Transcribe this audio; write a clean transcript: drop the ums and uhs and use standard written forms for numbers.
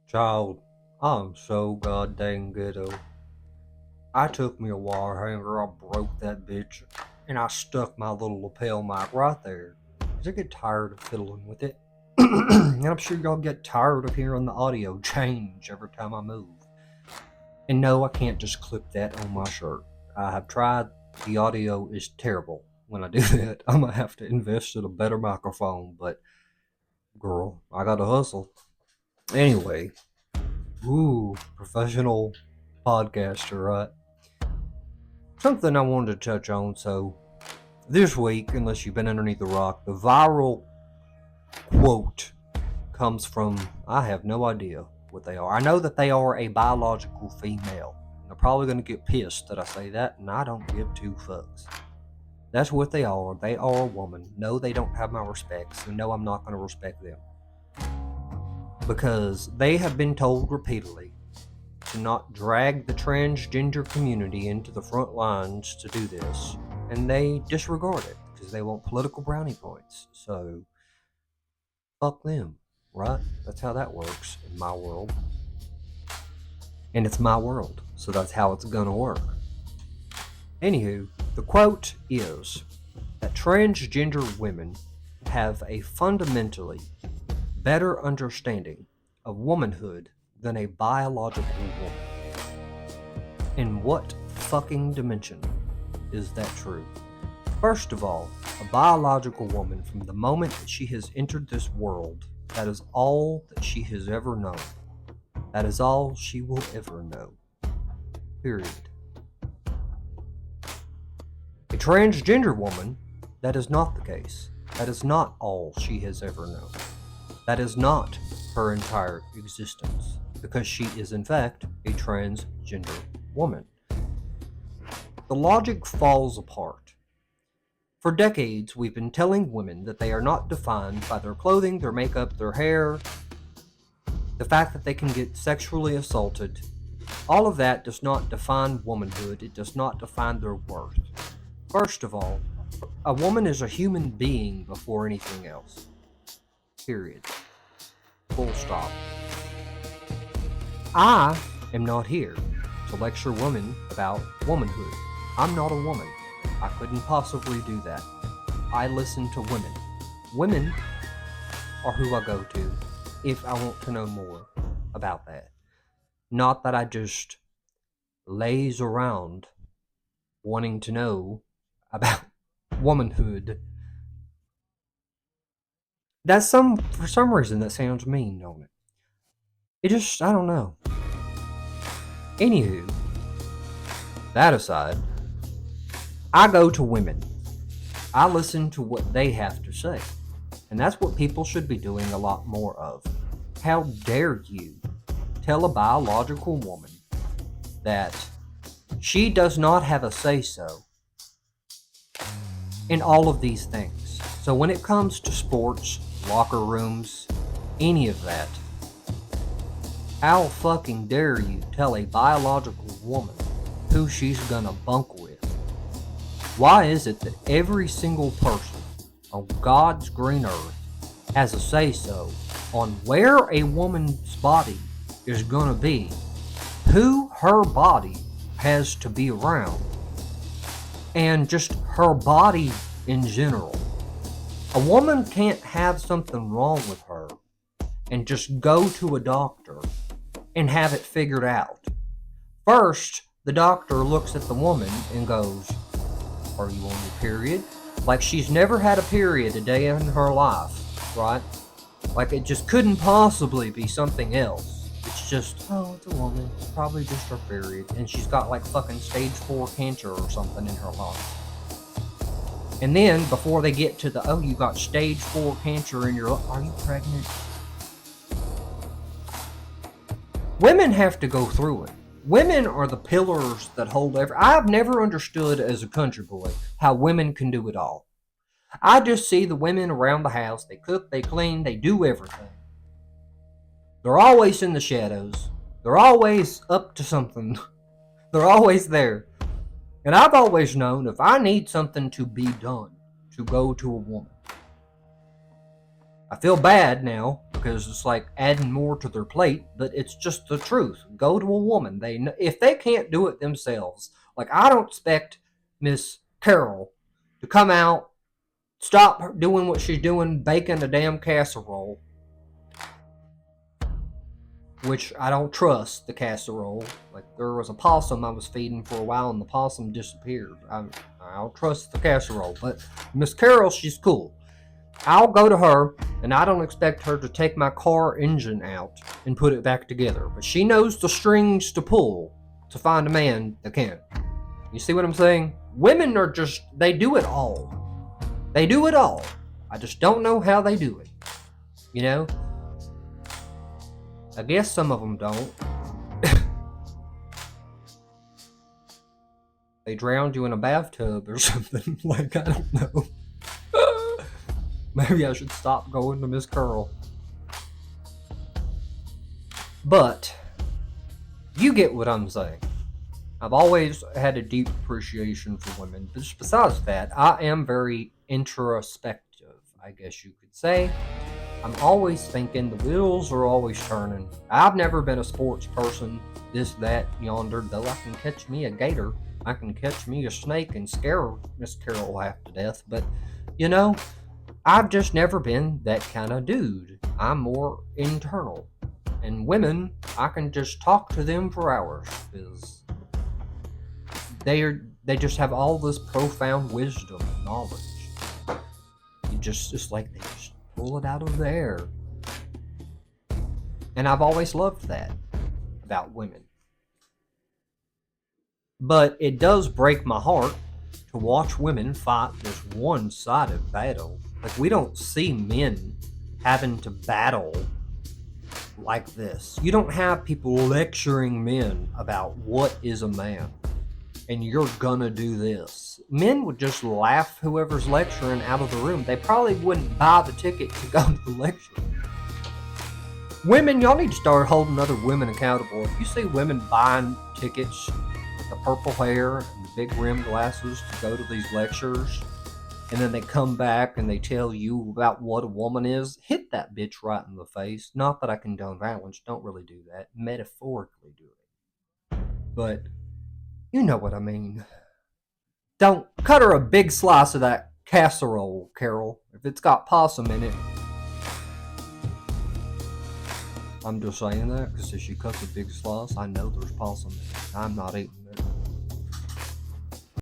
Child, I'm so goddamn ghetto. I took me a wire hanger, I broke that bitch, and I stuck my little lapel mic right there. Cause I get tired of fiddling with it. And I'm sure y'all get tired of hearing the audio change every time I move. And no, I can't just clip that on my shirt. I have tried. The audio is terrible when I do that. I'm gonna have to invest in a better microphone, but girl, I gotta hustle. Anyway, professional podcaster, right? Something I wanted to touch on. So, this week, unless you've been underneath the rock, the viral quote comes from, I have no idea what they are. I know that they are a biological female. They're probably going to get pissed that I say that, and I don't give two fucks. That's what they are. They are a woman. No, they don't have my respect, so no, I'm not going to respect them. Because they have been told repeatedly to not drag the transgender community into the front lines to do this, and they disregard it because they want political brownie points. So, fuck them, right? That's how that works in my world. And it's my world, so that's how it's gonna work. Anywho, the quote is that transgender women have a fundamentally better understanding of womanhood than a biological woman. In what fucking dimension is that true? First of all, a biological woman, from the moment that she has entered this world, that is all that she has ever known. That is all she will ever know. Period. A transgender woman, that is not the case. That is not all she has ever known. That is not her entire existence, because she is in fact a transgender woman. The logic falls apart. For decades, we've been telling women that they are not defined by their clothing, their makeup, their hair, the fact that they can get sexually assaulted. All of that does not define womanhood. It does not define their worth. First of all, a woman is a human being before anything else. Period. Full stop. I am not here to lecture women about womanhood. I'm not a woman. I couldn't possibly do that. I listen to women. Women are who I go to if I want to know more about that. Not that I just laze around wanting to know about womanhood. For some reason that sounds mean, don't it? I don't know. Anywho, that aside, I go to women. I listen to what they have to say. And that's what people should be doing a lot more of. How dare you tell a biological woman that she does not have a say-so in all of these things. So when it comes to sports, locker rooms, any of that, how fucking dare you tell a biological woman who she's gonna bunk with? Why is it that every single person on God's green earth has a say-so on where a woman's body is gonna be, who her body has to be around, and just her body in general? A woman can't have something wrong with her and just go to a doctor and have it figured out. First, the doctor looks at the woman and goes, "Are you on your period?" Like she's never had a period a day in her life, right? Like it just couldn't possibly be something else. It's just, oh, it's a woman. It's probably just her period. And she's got like fucking stage 4 cancer or something in her life. And then before they get to the, oh, you got stage 4 cancer in your life, are you pregnant? Women have to go through it. Women are the pillars that hold I've never understood as a country boy how women can do it all. I just see the women around the house. They cook, they clean, they do everything. They're always in the shadows. They're always up to something. They're always there. And I've always known if I need something to be done, to go to a woman. I feel bad now because it's like adding more to their plate, but it's just the truth. Go to a woman. If they can't do it themselves, like I don't expect Miss Carol to come out, stop doing what she's doing, baking a damn casserole, which I don't trust the casserole. Like there was a possum I was feeding for a while, and the possum disappeared. I don't trust the casserole, but Miss Carol, she's cool. I'll go to her, and I don't expect her to take my car engine out and put it back together. But she knows the strings to pull to find a man that can. You see what I'm saying? Women are just, they do it all. They do it all. I just don't know how they do it. You know? I guess some of them don't. They drowned you in a bathtub or something. Like, I don't know. Maybe I should stop going to Miss Curl. But you get what I'm saying. I've always had a deep appreciation for women. But besides that, I am very introspective, I guess you could say. I'm always thinking, the wheels are always turning. I've never been a sports person, this, that, yonder, though I can catch me a gator. I can catch me a snake and scare Miss Carol half to death. But, you know, I've just never been that kind of dude. I'm more internal. And women, I can just talk to them for hours because they just have all this profound wisdom and knowledge. It's like they just pull it out of the air. And I've always loved that about women. But it does break my heart to watch women fight this one-sided battle. Like, we don't see men having to battle like this. You don't have people lecturing men about what is a man and you're gonna do this. Men would just laugh whoever's lecturing out of the room. They probably wouldn't buy the ticket to go to the lecture. Women, y'all need to start holding other women accountable. If you see women buying tickets with the purple hair and the big rimmed glasses to go to these lectures, and then they come back and they tell you about what a woman is, hit that bitch right in the face. Not that I condone violence, don't really do that. Metaphorically do it. But you know what I mean. Don't cut her a big slice of that casserole, Carol. If it's got possum in it. I'm just saying that because if she cuts a big slice, I know there's possum in it. I'm not eating it.